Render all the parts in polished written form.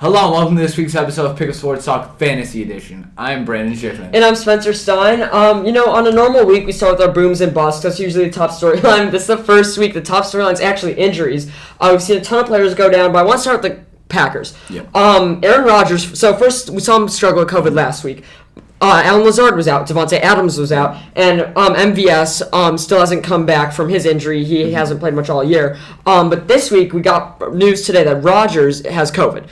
Hello and welcome to this week's episode of Pick a Sports Talk Fantasy Edition. I'm Brandon Schiffman. And I'm Spencer Stein. On a normal week, we start with our booms and busts. That's usually the top storyline. This is the first week. The top storyline is actually injuries. We've seen a ton of players go down, but I want to start with the Packers. Yep. Aaron Rodgers. So first, we saw him struggle with COVID last week. Alan Lazard was out, Devontae Adams was out, and MVS still hasn't come back from his injury. He hasn't played much all year. But this week, we got news today that Rodgers has COVID.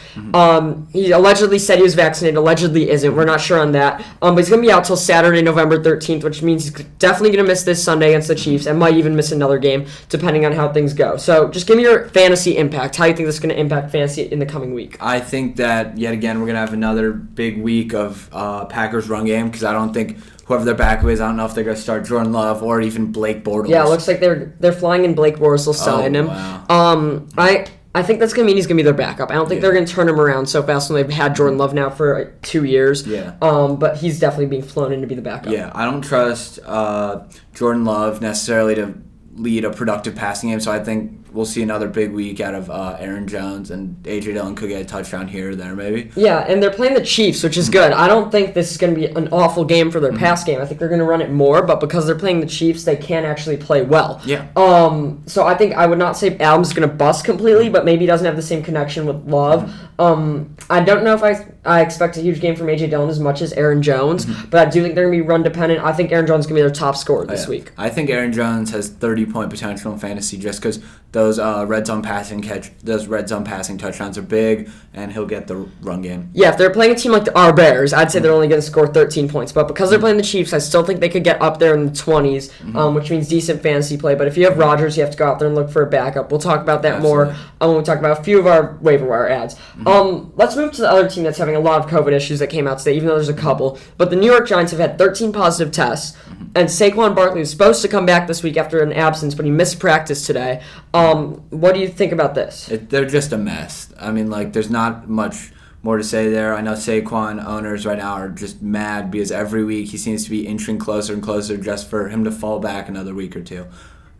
He allegedly said he was vaccinated, allegedly isn't. We're not sure on that. But he's going to be out till Saturday, November 13th, which means he's definitely going to miss this Sunday against the Chiefs and might even miss another game, depending on how things go. So just give me your fantasy impact. How do you think this is going to impact fantasy in the coming week? I think that, yet again, we're going to have another big week of Packers run game because I don't think whoever their backup is, I don't know if they're going to start Jordan Love or even Blake Bortles. Yeah, it looks like they're flying in Blake Bortles. They'll sign him. Wow. I think that's going to mean he's going to be their backup. I don't think they're going to turn him around so fast when they've had Jordan Love now for 2 years. Yeah. But he's definitely being flown in to be the backup. Yeah, I don't trust Jordan Love necessarily to lead a productive passing game, so I think we'll see another big week out of Aaron Jones, and A.J. Dillon could get a touchdown here or there maybe. Yeah, and they're playing the Chiefs, which is good. I don't think this is going to be an awful game for their pass game. I think they're going to run it more, but because they're playing the Chiefs, they can actually play well. Yeah. So I think I would not say Adams is going to bust completely, but maybe he doesn't have the same connection with Love. I don't know if I expect a huge game from A.J. Dillon as much as Aaron Jones, but I do think they're going to be run dependent. I think Aaron Jones is going to be their top scorer this week. I think Aaron Jones has 30-point potential in fantasy just because those red zone passing touchdowns are big, and he'll get the run game. Yeah, if they're playing a team like our Bears, I'd say they're only going to score 13 points. But because they're playing the Chiefs, I still think they could get up there in the 20s, which means decent fantasy play. But if you have Rodgers, you have to go out there and look for a backup. We'll talk about that more when we talk about a few of our waiver wire ads. Let's move to the other team that's having a lot of COVID issues that came out today, even though there's a couple. But the New York Giants have had 13 positive tests, and Saquon Barkley was supposed to come back this week after an absence, but he missed practice today. What do you think about this? They're just a mess. I mean, there's not much more to say there. I know Saquon owners right now are just mad because every week he seems to be inching closer and closer just for him to fall back another week or two.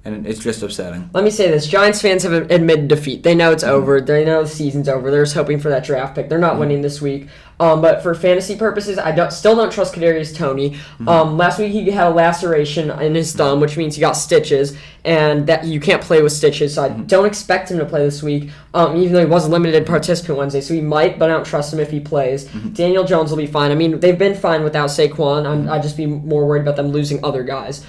And it's just upsetting. Let me say this. Giants fans have admitted defeat. They know it's over. They know the season's over. They're just hoping for that draft pick. They're not winning this week. But for fantasy purposes, I still don't trust Kadarius Toney. Last week he had a laceration in his thumb, which means he got stitches, and that you can't play with stitches. So I don't expect him to play this week, even though he was a limited participant Wednesday. So he might, but I don't trust him if he plays. Daniel Jones will be fine. I mean, they've been fine without Saquon. I'd just be more worried about them losing other guys.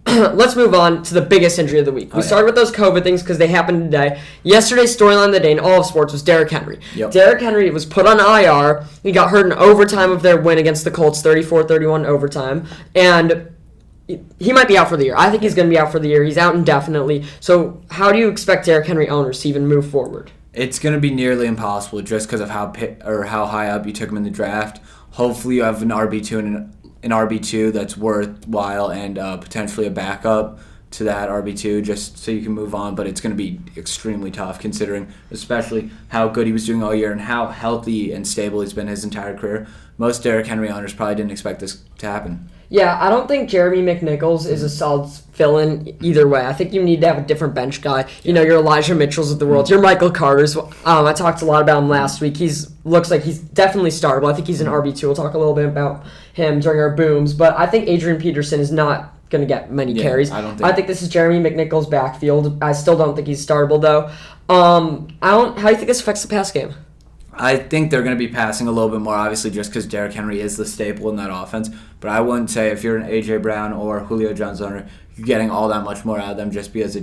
Let's move on to the biggest injury of the week. We started with those COVID things because they happened today. Yesterday's storyline of the day in all of sports was Derrick Henry. Yep. Derrick Henry was put on IR. He got hurt in overtime of their win against the Colts, 34-31 overtime. And he might be out for the year. I think he's going to be out for the year. He's out indefinitely. So how do you expect Derrick Henry owners to even move forward? It's going to be nearly impossible just because of how high up you took him in the draft. Hopefully you have an RB2 and an RB2 that's worthwhile and potentially a backup to that RB2 just so you can move on, but it's going to be extremely tough considering especially how good he was doing all year and how healthy and stable he's been his entire career. Most Derrick Henry owners probably didn't expect this to happen. Yeah, I don't think Jeremy McNichols is a solid fill-in either way. I think you need to have a different bench guy. You know, your Elijah Mitchells of the world, your Michael Carter's. I talked a lot about him last week. Looks like he's definitely startable. I think he's an RB2. We'll talk a little bit about him during our booms, but I think Adrian Peterson is not going to get many carries. I think this is Jeremy McNichols' backfield. I still don't think he's startable though. How do you think this affects the pass game? I think they're going to be passing a little bit more, obviously, just because Derrick Henry is the staple in that offense. But I wouldn't say if you're an A.J. Brown or Julio Jones owner, you're getting all that much more out of them just because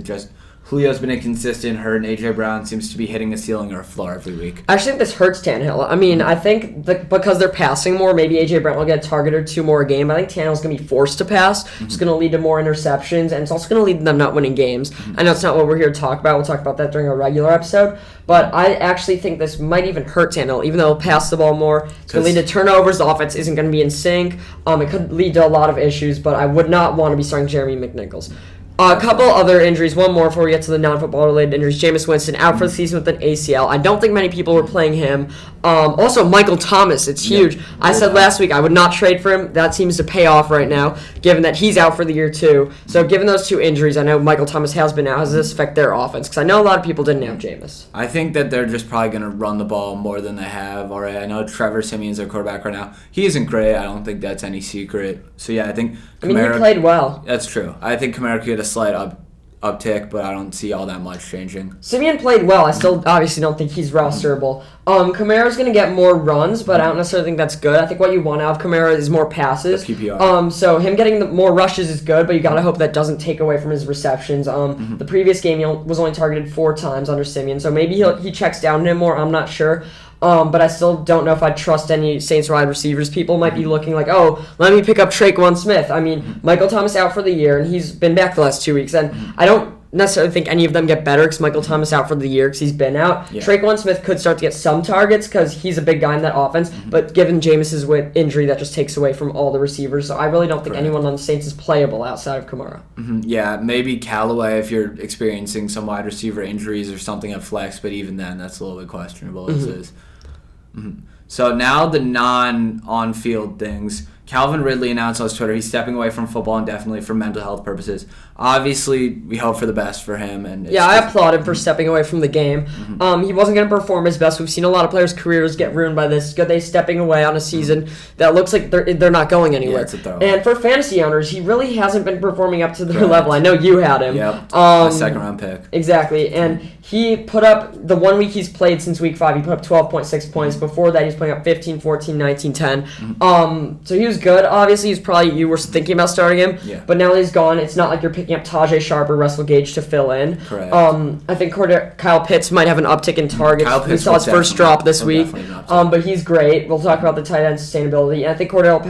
Julio's been inconsistent, hurt, and A.J. Brown seems to be hitting a ceiling or a floor every week. I actually think this hurts Tannehill. I mean, I think because they're passing more, maybe A.J. Brown will get a target or two more a game. I think Tannehill's going to be forced to pass. It's going to lead to more interceptions, and it's also going to lead to them not winning games. I know it's not what we're here to talk about. We'll talk about that during a regular episode. But I actually think this might even hurt Tannehill, even though he'll pass the ball more. It's going to lead to turnovers. The offense isn't going to be in sync. It could lead to a lot of issues, but I would not want to be starting Jeremy McNichols. A couple other injuries. One more before we get to the non-football related injuries. Jameis Winston out for the season with an ACL. I don't think many people were playing him. Also, Michael Thomas. It's huge. Yeah, I said last week I would not trade for him. That seems to pay off right now, given that he's out for the year too. So given those two injuries, I know Michael Thomas has been out. How does this affect their offense? Because I know a lot of people didn't have Jameis. I think that they're just probably going to run the ball more than they have already. I know Trevor Siemian's their quarterback right now. He isn't great. I don't think that's any secret. So yeah, I think Kamara, he played well. That's true. I think Kamara could get a slight uptick, but I don't see all that much changing. Siemian played well. I still obviously don't think he's rosterable. Kamara's going to get more runs, but I don't necessarily think that's good. I think what you want out of Kamara is more passes. The PPR. So him getting more rushes is good, but you got to hope that doesn't take away from his receptions. The previous game he was only targeted 4 times under Siemian, so maybe he checks down to him more. I'm not sure. But I still don't know if I'd trust any Saints wide receivers. People might be looking like, oh, let me pick up Traquan Smith. I mean, Michael Thomas out for the year, and he's been back the last 2 weeks. And I don't necessarily think any of them get better because Michael Thomas out for the year because he's been out. Yeah. Traquan Smith could start to get some targets because he's a big guy in that offense. But given Jameis's injury, that just takes away from all the receivers. So I really don't think anyone on the Saints is playable outside of Kamara. Yeah, maybe Callaway if you're experiencing some wide receiver injuries or something at flex, but even then, that's a little bit questionable as is. So now the non-on-field things. Calvin Ridley announced on his Twitter he's stepping away from football indefinitely for mental health purposes. Obviously, we hope for the best for him. And I applaud him for stepping away from the game. He wasn't going to perform his best. We've seen a lot of players' careers get ruined by this. They stepping away on a season that looks like they're not going anywhere. Yeah, it's a throw. And for fantasy owners, he really hasn't been performing up to their level. I know you had him. Yep, a second-round pick. Exactly, and he put up, the 1 week he's played since week 5, he put up 12.6 points. Before that, he was putting up 15, 14, 19, 10. So he was good. Obviously, you were thinking about starting him, but now that he's gone, it's not like you're picking up Tajay Sharp or Russell Gage to fill in. Correct. I think Kyle Pitts might have an uptick in targets. We saw his first drop this week, but he's great. We'll talk about the tight end sustainability. And I think Cordarrelle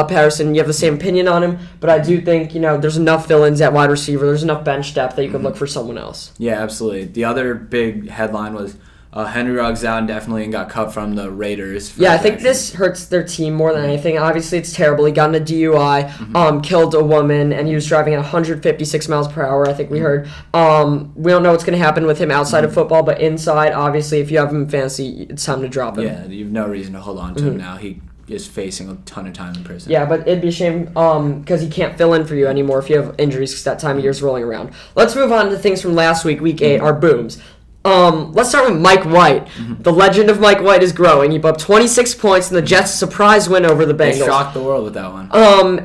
Patterson, you have the same opinion on him, but I do think, there's enough fill-ins at wide receiver. There's enough bench depth that you could look for someone else. Yeah, absolutely. The other big headline was Henry Ruggs out indefinitely and got cut from the Raiders. Yeah, I think this hurts their team more than anything. Obviously, it's terrible. He got in a DUI, killed a woman, and he was driving at 156 miles per hour, I think we heard. We don't know what's going to happen with him outside of football, but inside, obviously, if you have him in fantasy, it's time to drop him. Yeah, you have no reason to hold on to him now. He is facing a ton of time in prison. Yeah, but it'd be a shame because he can't fill in for you anymore if you have injuries because that time of year is rolling around. Let's move on to things from last week, week 8, our booms. Let's start with Mike White. The legend of Mike White is growing. He put up 26 points in the Jets' surprise win over the Bengals. They shocked the world with that one.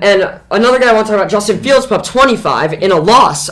And another guy I want to talk about, Justin Fields, put up 25 in a loss.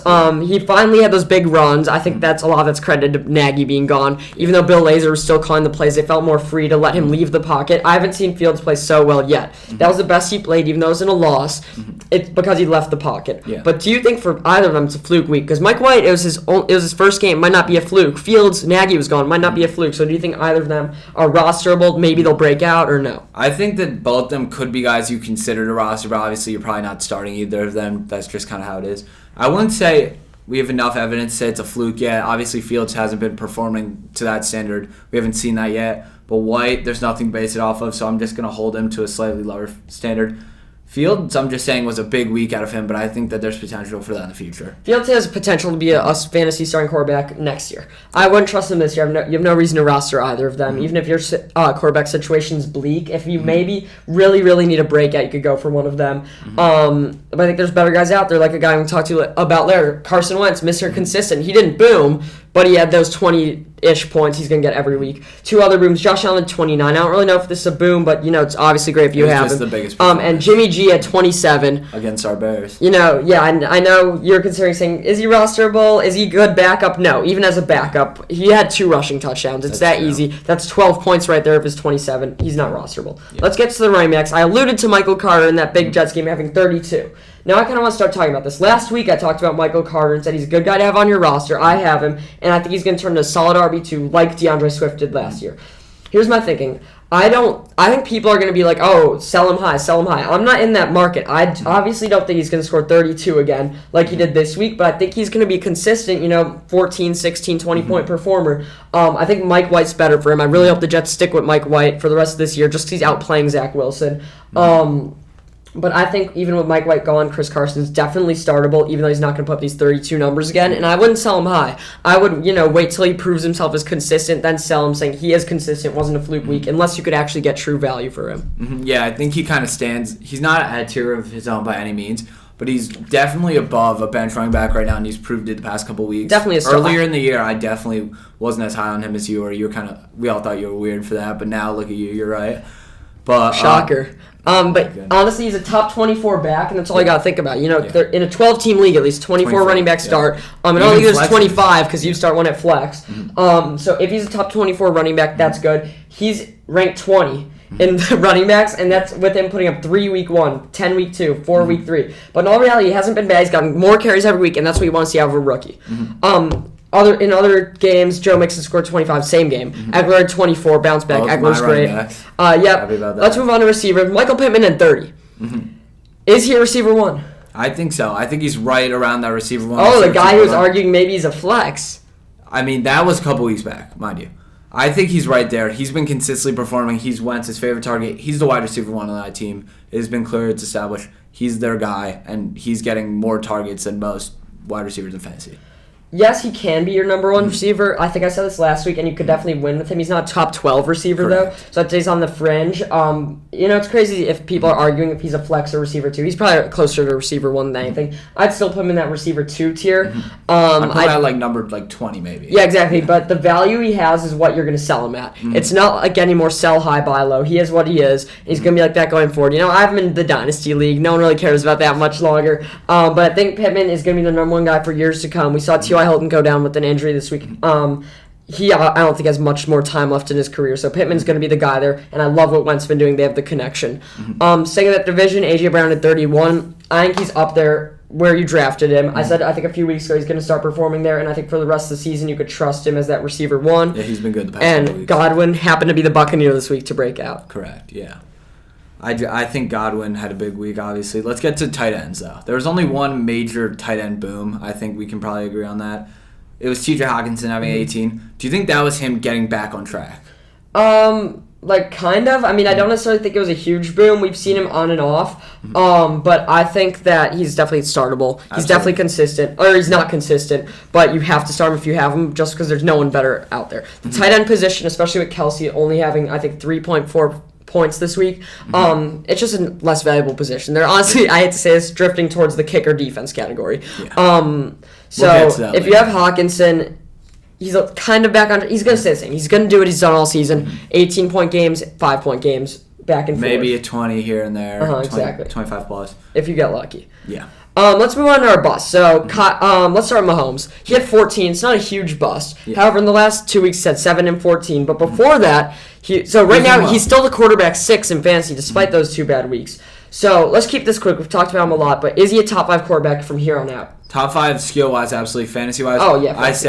He finally had those big runs. I think that's a lot that's credited to Nagy being gone. Even though Bill Lazor was still calling the plays, they felt more free to let him leave the pocket. I haven't seen Fields play so well yet. That was the best he played, even though it was in a loss. It's because he left the pocket. Yeah. But do you think for either of them it's a fluke week? Because Mike White, it was his first game. Might not be a fluke. Fields, Nagy was gone. Might not be a fluke. So do you think either of them are rosterable? Maybe they'll break out or no? I think that both of them could be guys you consider to roster, but obviously you're probably not starting either of them. That's just kind of how it is. I wouldn't say we have enough evidence to say it's a fluke yet. Obviously Fields hasn't been performing to that standard. We haven't seen that yet. But White, there's nothing to base it off of, so I'm just going to hold him to a slightly lower standard. Fields, I'm just saying, was a big week out of him, but I think that there's potential for that in the future. Fields has potential to be a fantasy starting quarterback next year. I wouldn't trust him this year. You have no reason to roster either of them. Even if your quarterback situation's bleak, if you maybe really, really need a breakout, you could go for one of them. But I think there's better guys out there, like a guy we talked to about later, Carson Wentz, Mr. Consistent. He didn't boom, but he had those 20-ish points he's going to get every week. Two other booms, Josh Allen, 29. I don't really know if this is a boom, but, it's obviously great if you have him. The biggest and Jimmy G at 27. Against our Bears. I know you're considering saying, is he rosterable? Is he good backup? No, even as a backup, he had 2 rushing touchdowns. It's that easy. That's 12 points right there if it's 27. He's not rosterable. Yep. Let's get to the running backs. I alluded to Michael Carter in that big Jets game having 32. Now I kind of want to start talking about this. Last week I talked about Michael Carter and said he's a good guy to have on your roster. I have him, and I think he's going to turn into a solid RB2 like DeAndre Swift did last year. Here's my thinking. I think people are going to be like, oh, sell him high. I'm not in that market. I obviously don't think he's going to score 32 again like he did this week, but I think he's going to be consistent, 14, 16, 20-point performer. I think Mike White's better for him. I really hope the Jets stick with Mike White for the rest of this year just because he's outplaying Zach Wilson. But I think even with Mike White gone, Chris Carson's definitely startable, even though he's not going to put up these 32 numbers again. And I wouldn't sell him high. I would, wait till he proves himself as consistent, then sell him saying he is consistent, wasn't a fluke week, unless you could actually get true value for him. Mm-hmm. Yeah, I think he kind of stands. He's not at a tier of his own by any means, but he's definitely above a bench running back right now, and he's proved it the past couple weeks. Definitely a star. Earlier in the year, I definitely wasn't as high on him as you were. We all thought you were weird for that, but now look at you, you're right. But shocker. But honestly, he's a top 24 back, and that's all you got to think about. They're in a 12-team league, at least 24 running backs start. And only there's 25 because you start one at flex. Mm-hmm. So if he's a top 24 running back, that's good. He's ranked 20 in the running backs, and that's with him putting up 3 week 1, 10 week 2, 4 week 3. But in all reality, he hasn't been bad. He's gotten more carries every week, and that's what you want to see out of a rookie. Mm-hmm. In other games, Joe Mixon scored 25, same game. Mm-hmm. Eckler had 24, bounce back. Eckler's great. Yep. Let's move on to receiver. Michael Pittman at 30. Mm-hmm. Is he a receiver 1? I think so. I think he's right around that receiver 1. Oh, the guy who was arguing maybe he's a flex. I mean, that was a couple weeks back, mind you. I think he's right there. He's been consistently performing. He's Wentz's favorite target. He's the wide receiver 1 on that team. It has been clear, it's established. He's their guy, and he's getting more targets than most wide receivers in fantasy. Yes, he can be your number 1 receiver. I think I said this last week, and you could definitely win with him. He's not a top 12 receiver, Correct. Though, so I'd say he's on the fringe. It's crazy if people are arguing if he's a flex or receiver 2. He's probably closer to receiver 1 than anything. I'd still put him in that receiver 2 tier. I'd put him numbered 20 maybe. Yeah, exactly. But the value he has is what you're going to sell him at. It's not like anymore sell high, buy low. He is what he is. He's going to be like that going forward. I have him in the Dynasty League. No one really cares about that much longer. But I think Pittman is going to be the number 1 guy for years to come. We saw T.Y. Hilton go down with an injury this week. He, I don't think has much more time left in his career, so Pittman's going to be the guy there, and I love what Wentz has been doing. They have the connection. Staying in that division, A.J. Brown at 31. I think he's up there where you drafted him. I said I think a few weeks ago he's going to start performing there, and I think for the rest of the season you could trust him as that receiver 1. Yeah, he's been good the past couple weeks. And Godwin happened to be the Buccaneer this week to break out. Correct, yeah. I think Godwin had a big week, obviously. Let's get to tight ends, though. There was only one major tight end boom. I think we can probably agree on that. It was TJ Hawkinson having 18. Do you think that was him getting back on track? Kind of. I mean, I don't necessarily think it was a huge boom. We've seen him on and off. But I think that he's definitely startable. He's definitely consistent. Or he's not consistent, but you have to start him if you have him just because there's no one better out there. The tight end position, especially with Kelsey only having, I think, 3.4 points this week, it's just a less valuable position. They're honestly, I hate to say this, drifting towards the kicker defense category. Yeah. If you have Hawkinson, he's kind of back on. He's going to stay the same. He's going to do what he's done all season. 18-point games, 5-point games, back and forth. Maybe a 20 here and there. 20, exactly. 25 plus. If you get lucky. Yeah. Let's move on to our bust. So, let's start with Mahomes. He had 14. It's not a huge bust. Yeah. However, in the last 2 weeks, he had 7 and 14. But before that, he's still the quarterback 6 in fantasy, despite those 2 bad weeks. So, let's keep this quick. We've talked about him a lot, but is he a top 5 quarterback from here on out? Top 5 skill-wise, absolutely. Fantasy-wise,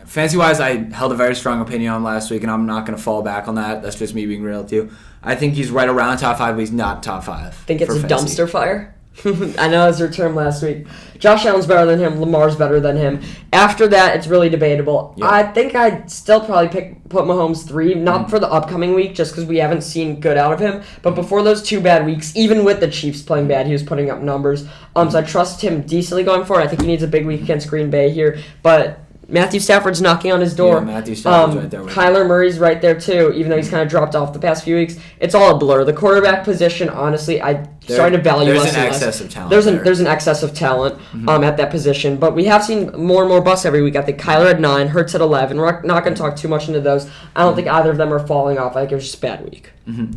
fantasy-wise, I held a very strong opinion on last week, and I'm not going to fall back on that. That's just me being real with you. I think he's right around top 5, but he's not top 5. Think it's a dumpster fire? I know that's your term last week. Josh Allen's better than him. Lamar's better than him. After that, it's really debatable. Yep. I think I'd still probably put Mahomes 3, not for the upcoming week, just because we haven't seen good out of him. But before those 2 bad weeks, even with the Chiefs playing bad, he was putting up numbers. So I trust him decently going forward. I think he needs a big week against Green Bay here. But Matthew Stafford's knocking on his door. Yeah, Matthew Stafford's right there. Kyler Murray's right there, too, even though he's kind of dropped off the past few weeks. It's all a blur. The quarterback position, honestly, I'm starting to value less and less. There's an excess of talent. There's an excess of talent at that position. But we have seen more and more busts every week. I think Kyler at 9, Hurts at 11. We're not going to talk too much into those. I don't think either of them are falling off. I think it was just a bad week.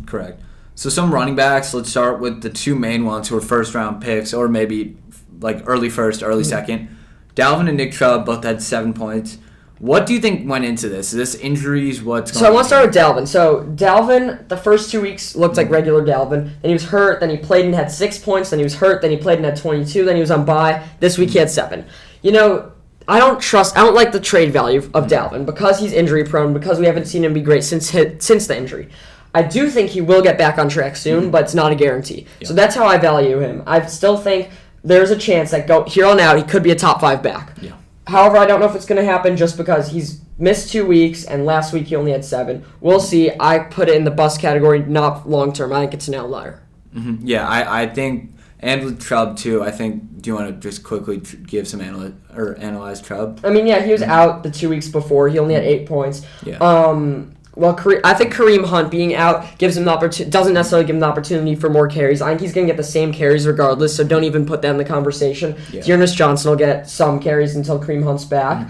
Correct. So some running backs, let's start with the 2 main ones who are first-round picks or maybe early first, early second. Dalvin and Nick Chubb both had 7 points. What do you think went into this? Is this injuries? What's going on? So I want to start with Dalvin. So Dalvin, the first 2 weeks looked like regular Dalvin. Then he was hurt. Then he played and had 6 points. Then he was hurt. Then he played and had 22. Then he was on bye. This week he had 7. I don't like the trade value of Dalvin because he's injury prone, because we haven't seen him be great since the injury. I do think he will get back on track soon, but it's not a guarantee. Yeah. So that's how I value him. I still think there's a chance that here on out he could be a top 5 back. Yeah. However, I don't know if it's going to happen just because he's missed 2 weeks, and last week he only had 7. We'll see. I put it in the bust category, not long-term. I think it's an outlier. Yeah, I think And with Chubb, too, I think, do you want to just quickly give some analyze Chubb? I mean, yeah, he was out the 2 weeks before. He only had 8 points. Yeah. I think Kareem Hunt being out gives him the doesn't necessarily give him the opportunity for more carries. I think he's going to get the same carries regardless, so don't even put that in the conversation. Yeah. Dearness Johnson will get some carries until Kareem Hunt's back.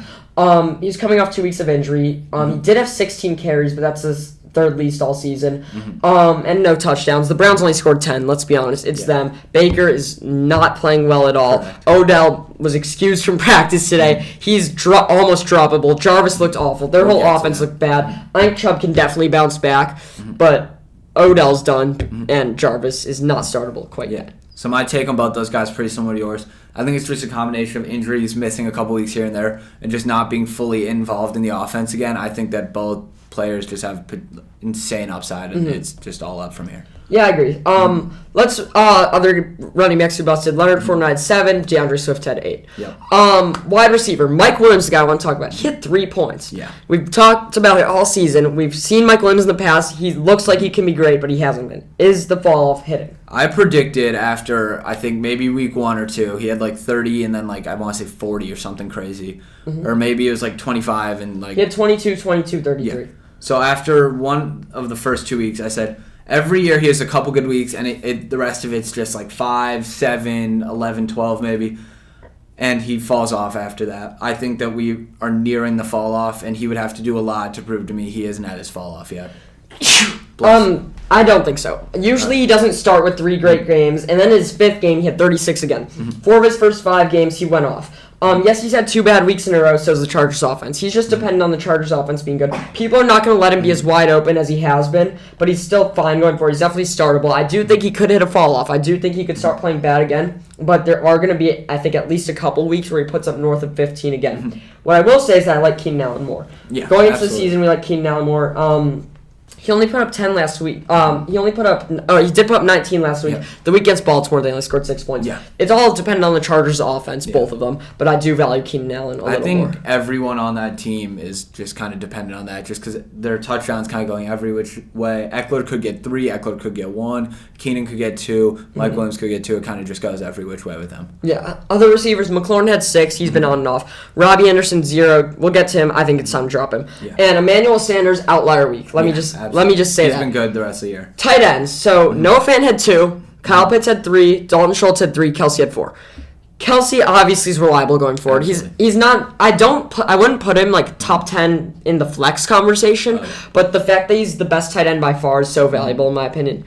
He's coming off 2 weeks of injury. He did have 16 carries, but that's his third least all season. And no touchdowns. The Browns only scored 10, let's be honest. It's them. Baker is not playing well at all. Correct. Odell was excused from practice today. He's almost droppable. Jarvis looked awful. Their whole offense looked bad. I think Chubb can definitely bounce back, but Odell's done, and Jarvis is not startable quite yet. So my take on both those guys is pretty similar to yours. I think it's just a combination of injuries, missing a couple weeks here and there, and just not being fully involved in the offense again. I think that both players just have insane upside, and it's just all up from here. Yeah, I agree. Let's other running backs who busted. Leonard Fournette had 7. DeAndre Swift had 8. Yep. Wide receiver Mike Williams, the guy I want to talk about. He had 3 points. Yeah. We've talked about it all season. We've seen Mike Williams in the past. He looks like he can be great, but he hasn't been. Is the fall off hitting? I predicted after, I think, maybe week 1 or 2, he had like 30 and then like, I want to say 40 or something crazy. Or maybe it was like 25 and like... He had 22, 33. Yeah. So after one of the first 2 weeks, I said... Every year he has a couple good weeks, and the rest of it's just like 5, 7, 11, 12 maybe, and he falls off after that. I think that we are nearing the fall off, and he would have to do a lot to prove to me he isn't at his fall off yet. I don't think so. Usually he doesn't start with 3 great games, and then his 5th game he had 36 again. 4 of his first 5 games he went off. Yes, he's had 2 bad weeks in a row, so is the Chargers offense. He's just dependent on the Chargers offense being good. People are not going to let him be as wide open as he has been, but he's still fine going forward. He's definitely startable. I do think he could hit a fall off. I do think he could start playing bad again, but there are going to be, I think, at least a couple weeks where he puts up north of 15 again. What I will say is that I like Keenan Allen more. Yeah, going into the season, we like Keenan Allen more. He only put up 10 last week. He did put up 19 last week. Yeah. The week against Baltimore, they only scored 6 points. Yeah. It's all dependent on the Chargers' offense, both of them. But I do value Keenan Allen a little more. I think everyone on that team is just kind of dependent on that, just because their touchdowns kind of going every which way. Eckler could get 3, Eckler could get 1, Keenan could get 2, Mike Williams could get 2. It kind of just goes every which way with them. Yeah. Other receivers, McLaurin had 6. He's been on and off. Robbie Anderson 0. We'll get to him. I think it's time to drop him. Yeah. And Emmanuel Sanders outlier week. Let me just say that. He's been good the rest of the year. Tight ends. So Noah Fant had 2. Kyle Pitts had 3. Dalton Schultz had 3. Kelsey had 4. Kelsey obviously is reliable going forward. Absolutely. He's not. I wouldn't put him like top 10 in the flex conversation, but the fact that he's the best tight end by far is so valuable in my opinion.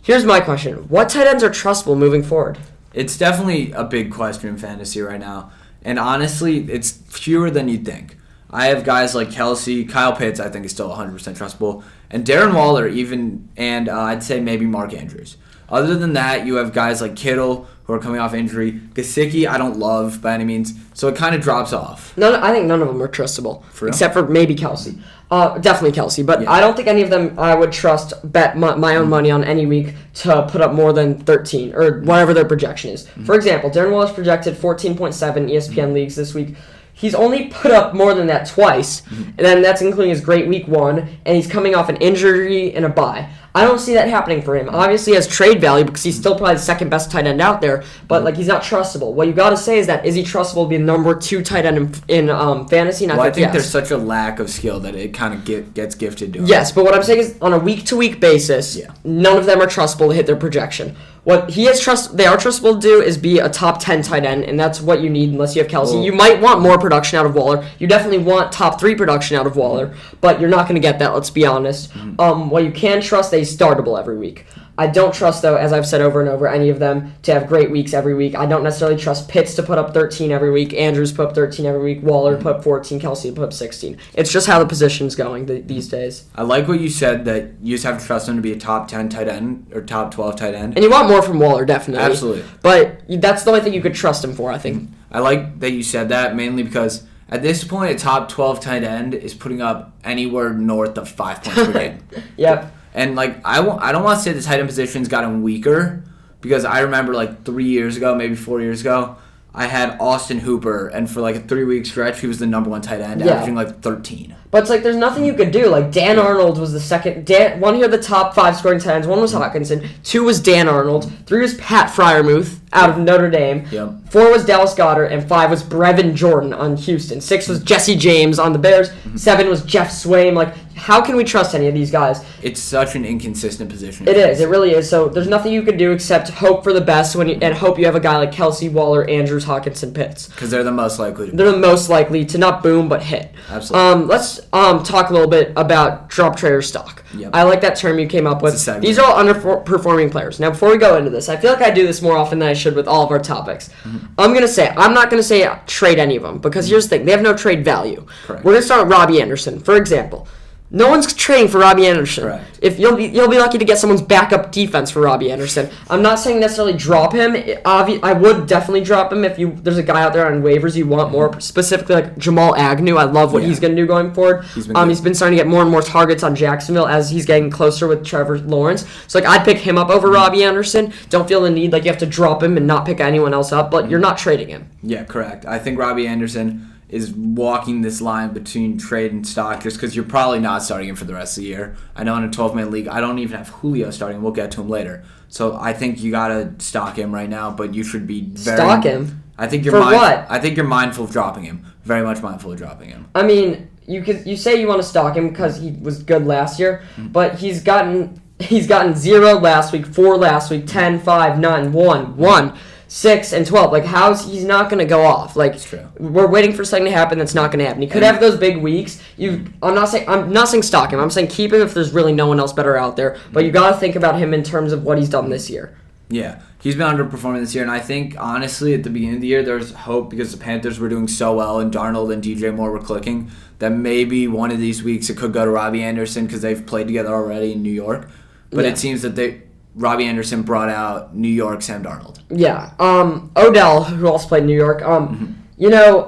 Here's my question: what tight ends are trustable moving forward? It's definitely a big question in fantasy right now, and honestly, it's fewer than you'd think. I have guys like Kelsey, Kyle Pitts. I think is still 100% trustable, and Darren Waller even, and I'd say maybe Mark Andrews. Other than that, you have guys like Kittle who are coming off injury. Gesicki, I don't love by any means, so it kind of drops off. I think none of them are trustable, except for maybe Kelsey. Definitely Kelsey, but yeah. I don't think any of them I would bet my own money on any week to put up more than 13 or whatever their projection is. For example, Darren Wallace projected 14.7 ESPN leagues this week. He's only put up more than that twice, and then that's including his great week 1, and he's coming off an injury and a bye. I don't see that happening for him. Obviously, he has trade value because he's still probably the second best tight end out there, but he's not trustable. What you got to say is that is he trustable to be the number 2 tight end in fantasy? And I think there's such a lack of skill that it kind of gets gifted to him. Yes, but what I'm saying is on a week-to-week basis, none of them are trustable to hit their projection. What they are trustable to do is be a top 10 tight end, and that's what you need unless you have Kelsey. You might want more production out of Waller. You definitely want top 3 production out of Waller, but you're not going to get that, let's be honest. What you can trust, they startable every week. I don't trust, though, as I've said over and over, any of them to have great weeks every week. I don't necessarily trust Pitts to put up 13 every week, put up 13 every week, Waller put up 14, Kelsey put up 16. It's just how the position's going these days. I like what you said, that you just have to trust him to be a top 10 tight end or top 12 tight end. And you want more from Waller, definitely. Absolutely. But that's the only thing you could trust him for, I think. I like that you said that, mainly because at this point, a top 12 tight end is putting up anywhere north of 5 points per game. Yep. And, I don't want to say the tight end position's gotten weaker, because I remember, 3 years ago, maybe 4 years ago, I had Austin Hooper, and for like a 3-week stretch, he was the number 1 tight end, Yeah. averaging like 13. But it's like there's nothing you could do. Like Dan Arnold was the second. One here the top 5 scoring tight ends. 1 was Hawkinson. 2 was Dan Arnold. 3 was Pat Fryermuth out of Notre Dame. Yep. 4 was Dallas Goedert, and 5 was Brevin Jordan on Houston. 6 was Jesse James on the Bears. 7 was Jeff Swaim. Like, how can we trust any of these guys? It's such an inconsistent position. It is. It really is. So there's nothing you can do except hope for the best and hope you have a guy like Kelsey, Waller, Andrews, Hawkinson, Pitts. Because they're the most likely to. They're the most likely to not boom but hit. Absolutely. Let's talk a little bit about drop trader stock. Yep. I like that term you came up with. These are all underperforming players. Now, before we go into this, I feel like I do this more often than I should with all of our topics. Mm-hmm. I'm not going to say trade any of them because here's the thing. They have no trade value. Correct. We're going to start with Robbie Anderson, for example. No one's trading for Robbie Anderson. Correct. If you'll be lucky to get someone's backup defense for Robbie Anderson. I'm not saying necessarily drop him. I would definitely drop him if there's a guy out there on waivers you want more, specifically like Jamal Agnew. I love what he's going to do going forward. He's been starting to get more and more targets on Jacksonville as he's getting closer with Trevor Lawrence. So like I'd pick him up over Robbie Anderson. Don't feel the need like you have to drop him and not pick anyone else up, but you're not trading him. Yeah, correct. I think Robbie Anderson is walking this line between trade and stock just because you're probably not starting him for the rest of the year. I know in a 12-man league, I don't even have Julio starting. We'll get to him later. So I think you got to stock him right now, but you should be very... Stock him? I think you're for what? I think you're mindful of dropping him. Very much mindful of dropping him. I mean, you say you want to stock him because he was good last year, but he's gotten 0 last week, 4 last week, 10, 5, 9, 1, 6, and 12. Like, he's not going to go off. Like, it's true. We're waiting for something to happen that's not going to happen. He could have those big weeks. I'm not saying stock him. I'm saying keep him if there's really no one else better out there. But you got to think about him in terms of what he's done this year. Yeah, he's been underperforming this year, and I think, honestly, at the beginning of the year, there's hope because the Panthers were doing so well, and Darnold and DJ Moore were clicking, that maybe one of these weeks it could go to Robbie Anderson because they've played together already in New York. But it seems that Robbie Anderson brought out New York Sam Darnold. Yeah. Odell, who also played in New York,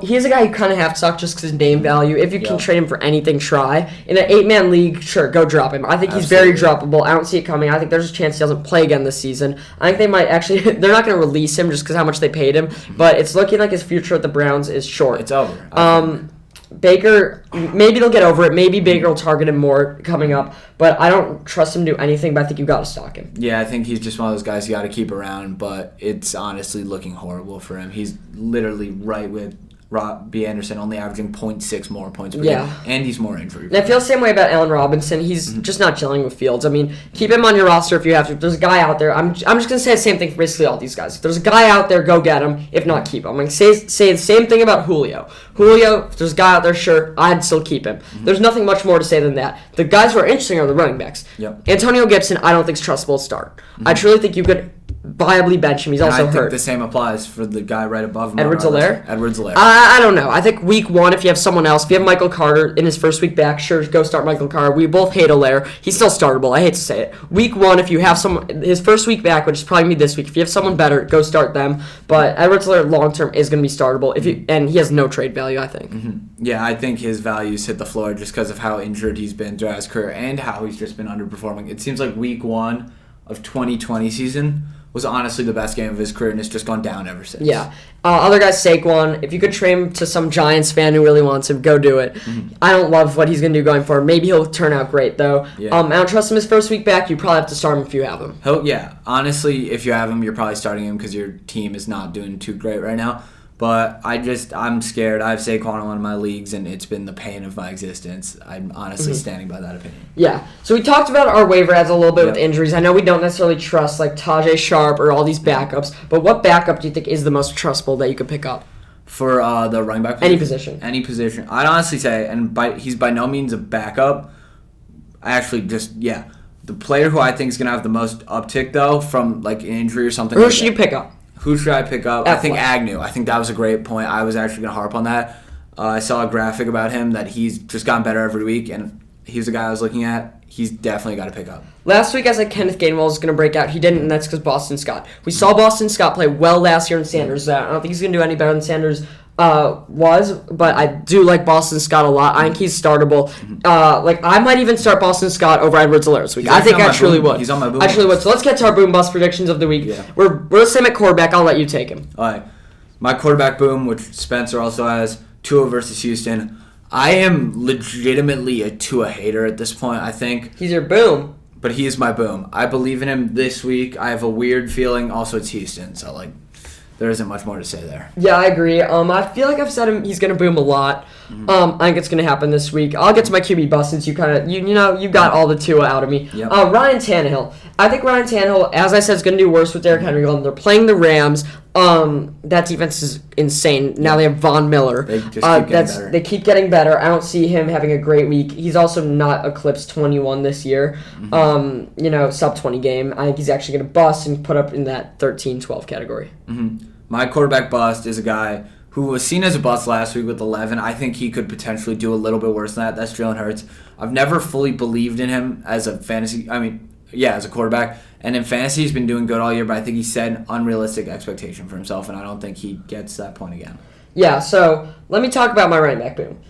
he's a guy you kind of have to suck just because his name value. If you can trade him for anything, try. In an 8-man league, sure, go drop him. I think he's very droppable. I don't see it coming. I think there's a chance he doesn't play again this season. I think they might actually... They're not going to release him just because how much they paid him, but it's looking like his future at the Browns is short. It's over. Baker, maybe they'll get over it. Maybe Baker will target him more coming up, but I don't trust him to do anything, but I think you got to stock him. Yeah, I think he's just one of those guys you got to keep around, but it's honestly looking horrible for him. He's literally right with Robbie Anderson, only averaging 0.6 more points per game, and he's more injury. And I feel the same way about Allen Robinson. He's just not gelling with Fields. I mean, keep him on your roster if you have to. If there's a guy out there, I'm just going to say the same thing for basically all these guys. If there's a guy out there, go get him. If not, keep him. I'm going to say the same thing about Julio. If there's a guy out there, sure, I'd still keep him. There's nothing much more to say than that. The guys who are interesting are the running backs. Yep. Antonio Gibson, I don't think is trustable to start. I truly think you could viably bench him. He's also hurt. I think the same applies for the guy right above him. Edwards-Helaire? Edwards-Helaire. I don't know. I think week 1, if you have someone else, if you have Michael Carter in his first week back, sure, go start Michael Carter. We both hate Helaire. He's still startable. I hate to say it. Week 1, if you have someone, his first week back, which is probably going to be this week, if you have someone better, go start them. But Edwards-Helaire long-term is going to be startable, and he has no trade value, I think. Mm-hmm. Yeah, I think his values hit the floor just because of how injured he's been throughout his career and how he's just been underperforming. It seems like week 1 of 2020 season was honestly the best game of his career, and it's just gone down ever since. Yeah. Other guys, Saquon. If you could trade him to some Giants fan who really wants him, go do it. Mm-hmm. I don't love what he's going to do going forward. Maybe he'll turn out great, though. Yeah. I don't trust him his first week back. You probably have to start him if you have him. Honestly, if you have him, you're probably starting him because your team is not doing too great right now. But I'm scared. I have Saquon in one of my leagues, and it's been the pain of my existence. I'm honestly standing by that opinion. Yeah. So we talked about our waiver ads a little bit with injuries. I know we don't necessarily trust like Tajay Sharp or all these backups, but what backup do you think is the most trustable that you could pick up? For the running back position? Any position. I'd honestly say, he's by no means a backup. The player who I think is going to have the most uptick, though, from like an injury or something. Who should you pick up? Who should I pick up? I think Agnew. I think that was a great point. I was actually going to harp on that. I saw a graphic about him that he's just gotten better every week, and he's the guy I was looking at. He's definitely got to pick up. Last week I said Kenneth Gainwell was going to break out. He didn't, and that's because Boston Scott. We saw Boston Scott play well last year in Sanders. I don't think he's going to do any better than Sanders but I do like Boston Scott a lot. I think he's startable. I might even start Boston Scott over Edwards-Helaire this week. I think I truly would. He's on my boom. I truly would. So let's get to our boom bust predictions of the week. Yeah. We're the same at quarterback. I'll let you take him. All right. My quarterback boom, which Spencer also has, Tua versus Houston. I am legitimately a Tua hater at this point, I think. He's your boom. But he is my boom. I believe in him this week. I have a weird feeling. Also, it's Houston, so there isn't much more to say there. Yeah, I agree. I feel like I've said he's going to boom a lot. I think it's going to happen this week. I'll get to my QB bust since you kind of, you got all the Tua out of me. Yep. Ryan Tannehill. I think Ryan Tannehill, as I said, is going to do worse with Derrick Henry. They're playing the Rams. That defense is insane. Now they have Von Miller. They just keep getting better. They keep getting better. I don't see him having a great week. He's also not eclipsed 21 this year. Sub 20 game. I think he's actually going to bust and put up in that 13-12 category. My quarterback bust is a guy who was seen as a bust last week with 11. I think he could potentially do a little bit worse than that. That's Jalen Hurts. I've never fully believed in him as a as a quarterback. And in fantasy, he's been doing good all year, but I think he set an unrealistic expectation for himself, and I don't think he gets that point again. Yeah, so let me talk about my running back boom.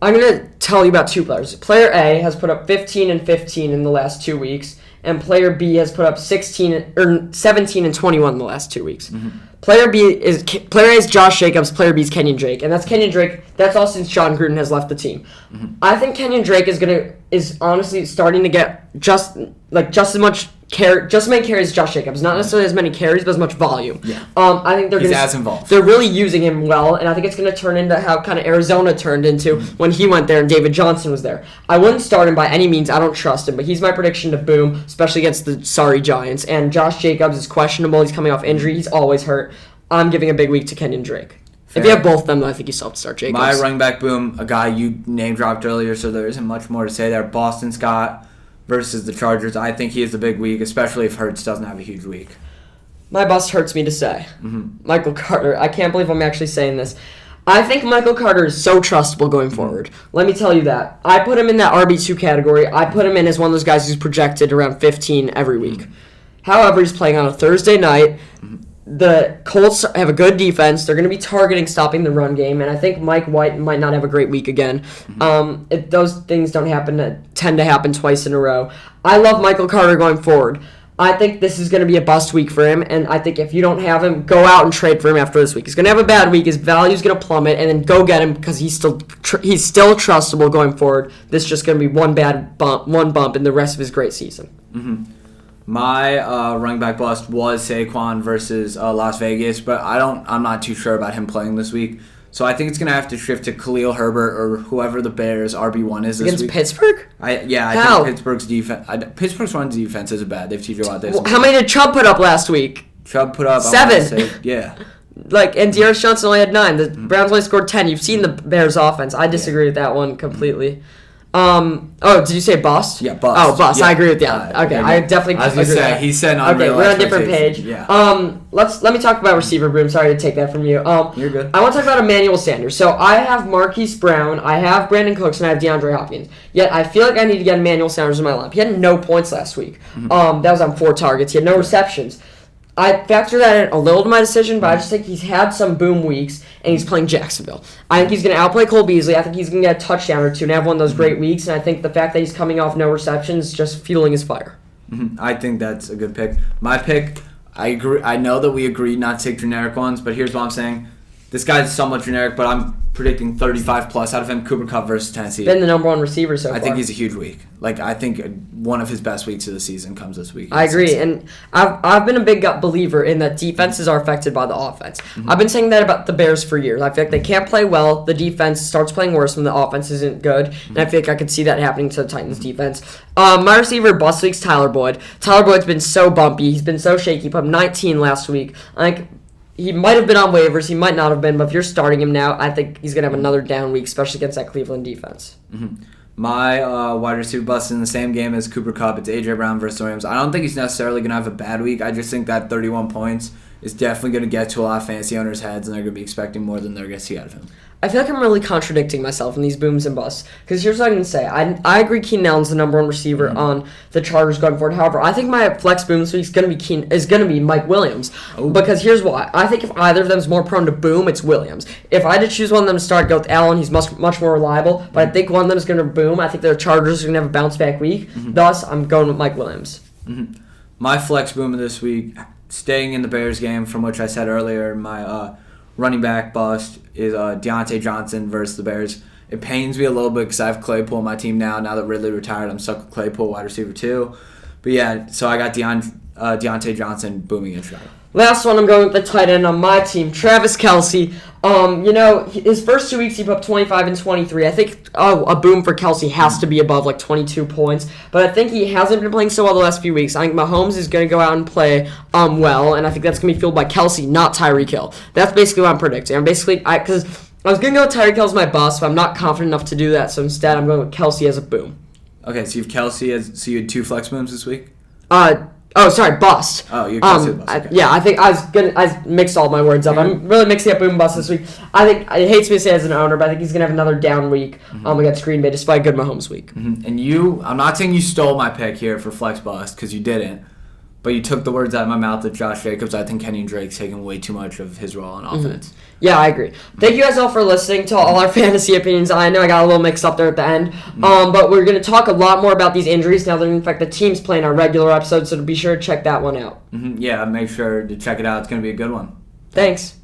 I'm going to tell you about two players. Player A has put up 15 and 15 in the last 2 weeks, and player B has put up 17 and 21 in the last 2 weeks. Player A is Josh Jacobs, player B is Kenyon Drake, and that's Kenyon Drake. That's all since John Gruden has left the team. I think Kenyon Drake is honestly starting to get just as much just as many carries as Josh Jacobs, not necessarily as many carries, but as much volume. Yeah. I think he's as involved. They're really using him well, and I think it's going to turn into how kind of Arizona turned into when he went there and David Johnson was there. I wouldn't start him by any means. I don't trust him, but he's my prediction to boom, especially against the sorry Giants. And Josh Jacobs is questionable. He's coming off injury. He's always hurt. I'm giving a big week to Kenyon Drake. Fair. If you have both of them, I think you still have to start Jacobs. My running back boom, a guy you name dropped earlier, so there isn't much more to say there. Boston Scott versus the Chargers. I think he has a big week, especially if Hurts doesn't have a huge week. My bust hurts me to say. Michael Carter. I can't believe I'm actually saying this. I think Michael Carter is so trustable going forward. Let me tell you that. I put him in that RB2 category. I put him in as one of those guys who's projected around 15 every week. However, he's playing on a Thursday night. The Colts have a good defense. They're going to be targeting stopping the run game, and I think Mike White might not have a great week again. If those things don't happen, tend to happen twice in a row. I love Michael Carter going forward. I think this is going to be a bust week for him, and I think if you don't have him, go out and trade for him after this week. He's going to have a bad week. His value's going to plummet, and then go get him because he's still trustable going forward. This is just going to be one bump in the rest of his great season. My running back bust was Saquon versus Las Vegas, but I'm not too sure about him playing this week. So I think it's going to have to shift to Khalil Herbert or whoever the Bears' RB1 is this week. Against Pittsburgh? I think Pittsburgh's defense. Pittsburgh's run defense isn't bad. They've TJ Watt this. How many did Chubb put up last week? Chubb put up 7. Yeah. And Dearest Johnson only had 9. The Browns only scored 10. You've seen the Bears' offense. I disagree with that one completely. Did you say bust? Yeah, bust. Oh, bust. Yeah. I agree with that. Okay, I definitely agree with that. He said okay, we're on a different page. Yeah. Let me talk about receiver boom. Sorry to take that from you. You're good. I want to talk about Emmanuel Sanders. So I have Marquise Brown, I have Brandon Cooks, and I have DeAndre Hopkins. Yet I feel like I need to get Emmanuel Sanders in my lineup. He had no points last week. That was on 4 targets. He had no receptions. I factor that in a little to my decision, but I just think he's had some boom weeks, and he's playing Jacksonville. I think he's going to outplay Cole Beasley. I think he's going to get a touchdown or two and have one of those great weeks, and I think the fact that he's coming off no receptions is just fueling his fire. I think that's a good pick. My pick, I agree. I know that we agreed not to take generic ones, but here's what I'm saying. This guy's somewhat generic, but I'm predicting 35-plus out of him. Cooper Kupp versus Tennessee. Been the number one receiver so far. I think he's a huge week. I think one of his best weeks of the season comes this week. I agree, and I've been a big believer in that defenses are affected by the offense. I've been saying that about the Bears for years. I feel like they can't play well. The defense starts playing worse when the offense isn't good, and I feel like I could see that happening to the Titans' defense. My receiver bust week's Tyler Boyd. Tyler Boyd's been so bumpy. He's been so shaky. He put up 19 last week. He might have been on waivers. He might not have been, but if you're starting him now, I think he's going to have another down week, especially against that Cleveland defense. My wide receiver bust in the same game as Cooper Kupp. It's A.J. Brown versus the Rams. I don't think he's necessarily going to have a bad week. I just think that 31 points is definitely going to get to a lot of fantasy owners' heads, and they're going to be expecting more than they're going to see out of him. I feel like I'm really contradicting myself in these booms and busts. Because here's what I can say. I agree Keenan Allen's the number one receiver on the Chargers going forward. However, I think my flex boom this week is going to be Mike Williams. Because here's why. I think if either of them is more prone to boom, it's Williams. If I had to choose one of them to start, go with Allen. He's much more reliable. But I think one of them is going to boom. I think the Chargers are going to have a bounce back week. Thus, I'm going with Mike Williams. My flex boom of this week, staying in the Bears game, from which I said earlier, my running back bust is Deontay Johnson versus the Bears. It pains me a little bit because I have Claypool on my team now. Now that Ridley retired, I'm stuck with Claypool, wide receiver 2. But yeah, so I got Deontay Johnson booming in Chicago. Last one, I'm going with the tight end on my team, Travis Kelce. His first 2 weeks he put up 25 and 23. I think a boom for Kelce has to be above like 22 points, but I think he hasn't been playing so well the last few weeks. I think Mahomes is going to go out and play well, and I think that's going to be fueled by Kelce, not Tyreek Hill. That's basically what I'm predicting. Because I was going to go with Tyreek Hill as my bust, but I'm not confident enough to do that, so instead I'm going with Kelce as a boom. Okay, so you have Kelce so you had 2 flex booms this week? Bust. Oh, you're Kelce bust. Okay. I think I mixed all my words up. I'm really mixing up boom and bust this week. I think it hates me to say as an owner, but I think he's gonna have another down week against Green Bay, despite a good Mahomes week. Mm-hmm. And I'm not saying you stole my pick here for flex bust because you didn't, but you took the words out of my mouth with Josh Jacobs. I think Kenyon Drake's taking way too much of his role on offense. Yeah, I agree. Thank you guys all for listening to all our fantasy opinions. I know I got a little mixed up there at the end, but we're going to talk a lot more about these injuries now that, in fact, the team's playing our regular episode, so be sure to check that one out. Mm-hmm. Yeah, make sure to check it out. It's going to be a good one. Thanks.